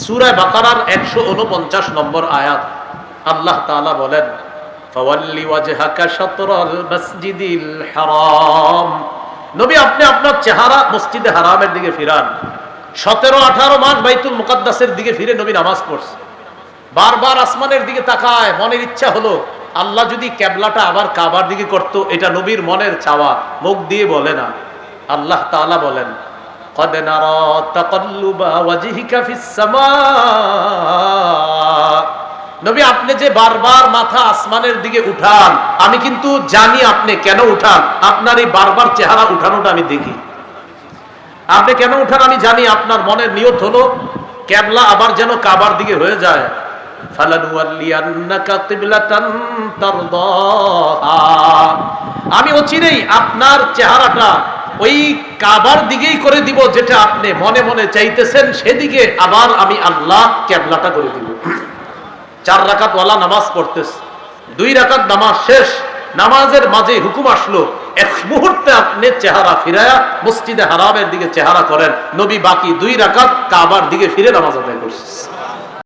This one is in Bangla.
সূরা বাকারার 149 নম্বর আয়াত আল্লাহ তাআলা বলেন, ফাওয়াল্লি ওয়াজহাকা শাতরাল মাসজিদিল হারাম। নবী আপনি আপনার চেহারা মসজিদে হারামের দিকে ফিরান। 17-18 মাস বাইতুল মুকাদ্দাসের দিকে ফিরে নবী নামাজ পড়ছে। বারবার আসমানের দিকে তাকায়, মনের ইচ্ছা হলো আল্লাহ যদি কিবলাটা আবার কাবার দিকে করত। এটা নবীর মনের চাওয়া, মুখ দিয়ে বলে না। আল্লাহ তাআলা বলেন, قد نرى تقلب وجهك في السماء। নবী আপনি যে বারবার মাথা আসমানের দিকে উঠান, আমি কিন্তু জানি আপনি কেন উঠান। আপনার এই বারবার চেহারা উঠানোটা আমি দেখি। আপনি কেন উঠান আমি জানি। আপনার মনের নিয়ত হলো কিবলা আবার যেন কাবার দিকে হয়ে যায়। ফালানুওয়াল্লিয়ান্নাকা কিবলাতান তারদাহা। আমি অচিরেই আপনার চেহারাটা ওই কাবার দিকেই করে দিব, যেটা আপনি মনে মনে চাইতেছেন সেদিকে আবার আমি আল্লাহ কিবলাটা করে দিব। 4 রাকাত ওয়ালা নামাজ পড়তেছে, 2 রাকাত নামাজ শেষ, নামাজের মাঝে হুকুম আসলো এক মুহূর্তে আপনি চেহারা ফিরায়া মসজিদে হারামের দিকে চেহারা করেন। নবী বাকি 2 রাকাত কাবার দিকে ফিরে নামাজ আদায় করছে।